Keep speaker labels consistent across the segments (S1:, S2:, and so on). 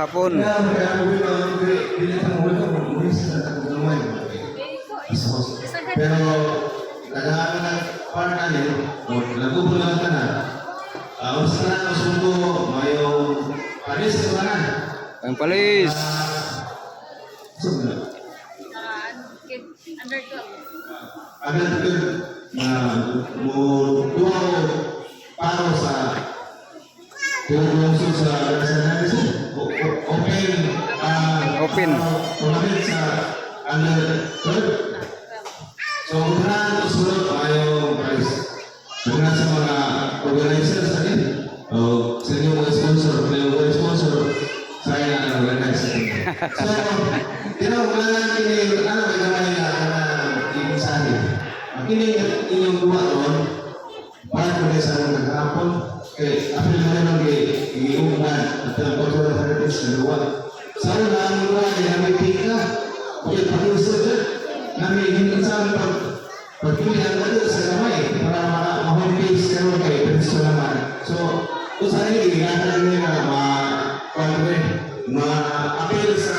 S1: hapon.
S2: Pero naghahanap ng partner nagbubulan ka na. Basta na masundo, mayong palis ka ba na?
S1: Ang palis.
S3: Under 12.
S2: Agad ka na mo duwa ko paro sa tulong sa
S1: Open.
S2: tournament sa under 12. So, unahan ko sunod mayong prize. Unahan sa mga organizers sa akin. O, sa inyong mga sponsor, mga sponsor, saya na ang organize. So, unahan kini, may gamay na i-mensahe. Kini inyong duwa doon, para ko sa mga naghapon, kay apil na lang i-iungan at ang pagkaroon sa natin sa duwa. Sa una, ang duwa ay may pika, kaya pag-iusap dyan, namin hinunsan pagpilihan natin sa kamay para ma-homebase karoon kay Prince naman. So, usaha ini natin nila ma-appeal sa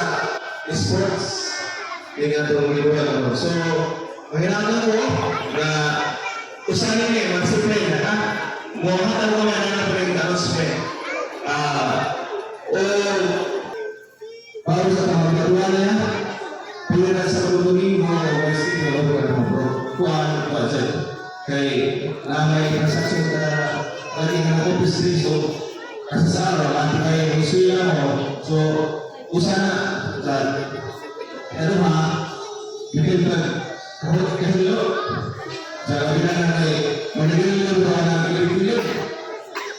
S2: sports dengan itong ibulan. So, mahirapan ko na usaha ini mag-supply na ha. Mukhatan ko na na announcement. Baru sa pamagkaruan na pilihan sa pagduging mga OSC na kuhan budget kay may transaction ka lagi ng office reason kasi sa araw lagi kayo gusto mo so usa na sa ano ha bikin ka kahilo sa kabilang na kay manigil mo na pilipilip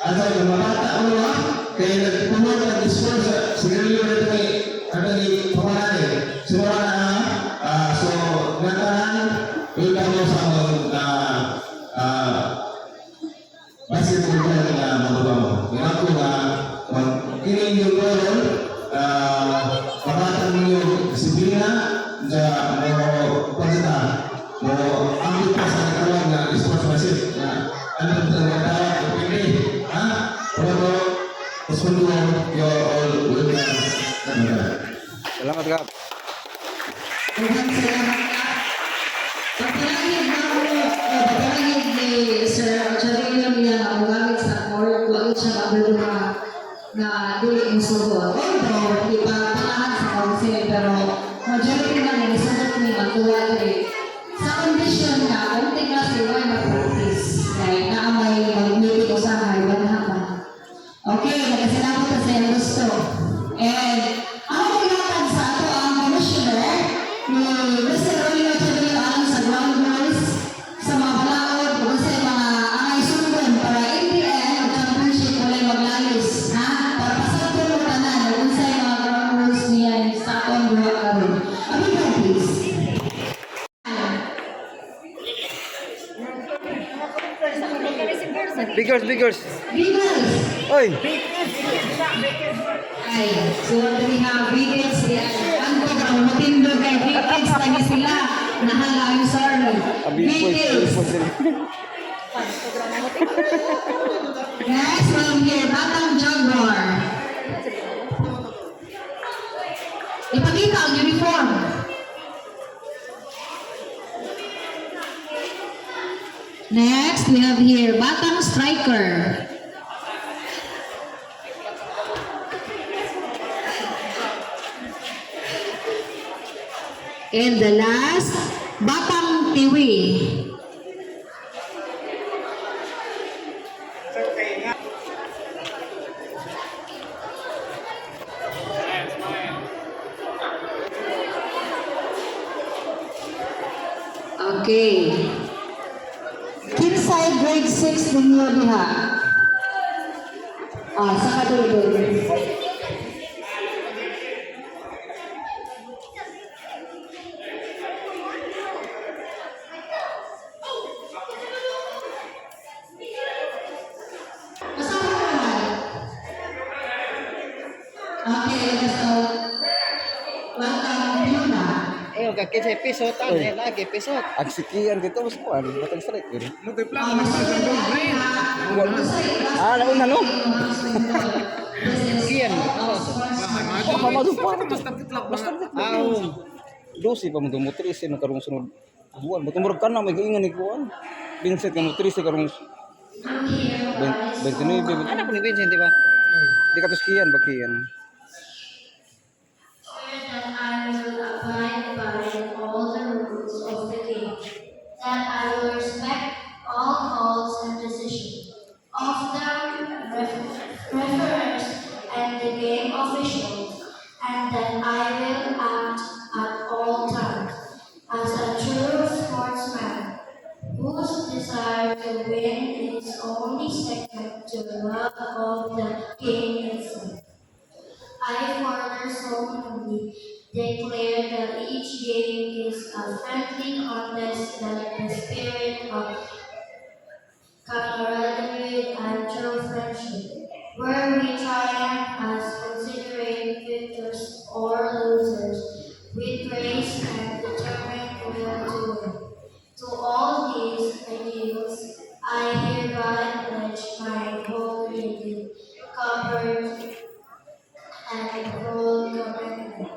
S2: at sa mga bata ano ha kaya nagpumunod ang discourse sa sigarilyo na ito kay ano ni pamanan semua so ngatahan kita mo sa mga basit mo na mga mo. Ngayon na kini yung role pagkatan mo yung disiplina sa mo pagkita mo ambil pa sa katawan na sports basit na ano ang tawag o pili ha? Pero respondo your all will be
S1: Salamat Kap.
S4: Maraming salamat ka. Pagpalagid ni Sir Charino niya na ang gamit sa court, wala siya kabalo na dili musugot. Although, di pa panahan sa council, pero majority na ni sugot ni magtuwa dili. Sa condition na, unti kasi wala mag-practice. Kaya naamay mag-meeting ko sa mga ibang hapon. Okay, nagkasalamat ka sa iyong gusto. And, ako kailangan sa ato ang commissioner ni Mr. Rolino Chadri alang sa ground rules sa mga balaod kung sa mga angay sundan para in the end ang championship wala maglalis ha? Para pasagpo mo tanan kung sa mga ground rules niya sa atong buha karon. Abin please.
S1: Bigers.
S4: Biggers!
S1: Oy.
S4: Ay, so we have Biggers yan. Ang program, matindog kay Biggers lagi sila. Nahala yung sorry. Biggers! Next from here, Batang Jaguar. Ipakita ang uniform. Next, we have here Batang Striker. And the last, Batang Tiwi. Okay. Kinsay grade 6 ninyo diha? Sa kadulod. Okay, so, welcome yun na.
S5: Ayun, kakit pisot, ano yan, lagi pisot.
S1: Ang sikian dito mas kuan batang striker.
S4: Multiply.
S1: Nauna no.
S5: Sikian.
S1: Mamado pa. Basta dosi pa mo motrice na karong sunod buwan. Batumurag ka na may kaingan ni kuan. Pinset ka motrice karong 29.
S5: Anak ni Vincent, di ba?
S1: Di ka tuskiyan bakiyan.
S4: That I will abide by all the rules of the game, that I will respect all calls and decisions of the referees and the game officials, and that I will act at all times as a true sportsman whose desire to win is only second to the love of the game itself. I further solemnly declare that each game is a friendly contest that the spirit of camaraderie and true friendship, where we triumph as considering victors or losers, with grace and determined will to win. To all these ideals, I hereby pledge my whole being, covered and full commitment.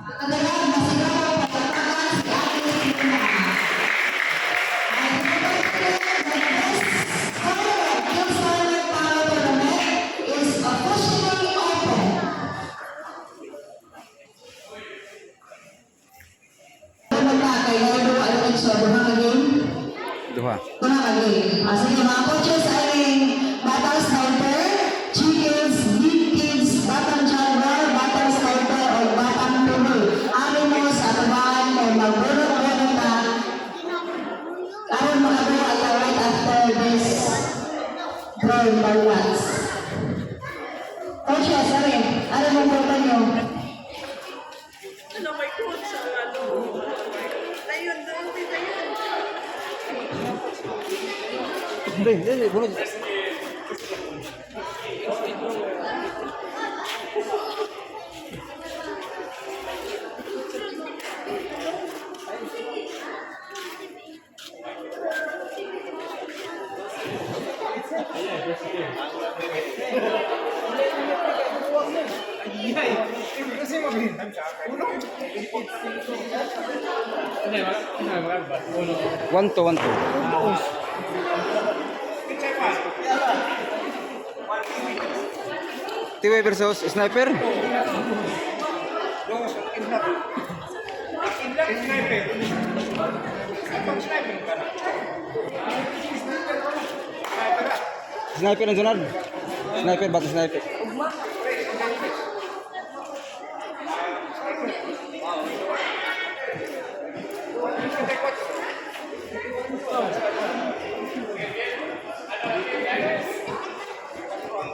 S4: Kagalahan, masigaw ang pagkakakas si Ate Lina. I declare that this tournament, Kingston Power Tournament, is officially open.
S1: Duha.
S4: Sige mga coaches ay batang sniper, chickens, big kids, batang jaguar, batang sniper, o batang tuloy. Amin mo sa atabahan o magbulong-bulong na karon mga bro ay right after this girl balance. Coaches, sorry, ano mong punta nyo?
S3: Ano may coach sa ano? Ayun, doon din na yun.
S1: Hindi, bunod. One to. Tiwi versus sniper. Sniper ang sunod. Sniper bata sniper.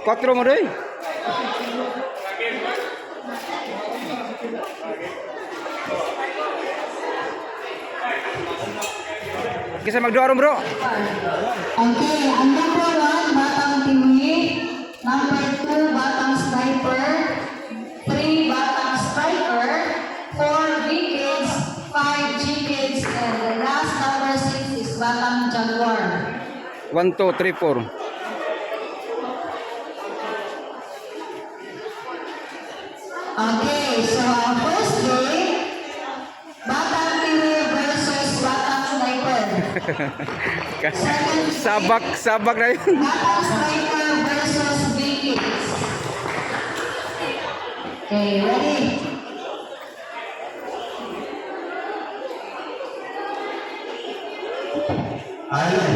S1: Quatro mo rin. Kisa magduaro bro.
S4: Okay, ang number 1, batang tiwi. Number 2, batang sniper. 3, batang striker. 4, kids. 5, G-kids. And the last number 6 is batang jaguar.
S1: 1, 2, 3, 4.
S4: Okay, so our first game, batang tiwi versus batang sniper.
S1: Sabak na yun.
S4: Batang striker versus kids. Okay, ready?
S2: Ayan.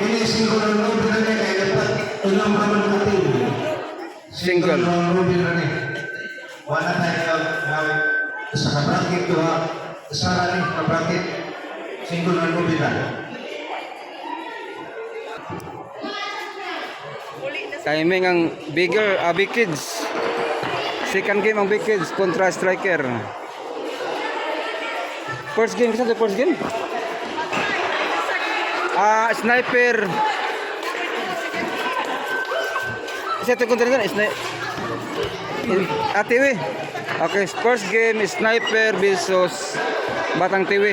S2: Ini single round robin na niya kaya dapat ilang raman natin.
S1: Single.
S2: Round robin na niya. Wala tayo sa kabrakit to ha. Sa rin kabrakit. Single round robin na.
S1: Timing ang big kids. Second game ang big kids kontra striker. First game, kasi first game? Sniper. Isa ito kontra na, sniper. TV. Okay, first game is sniper versus batang TV.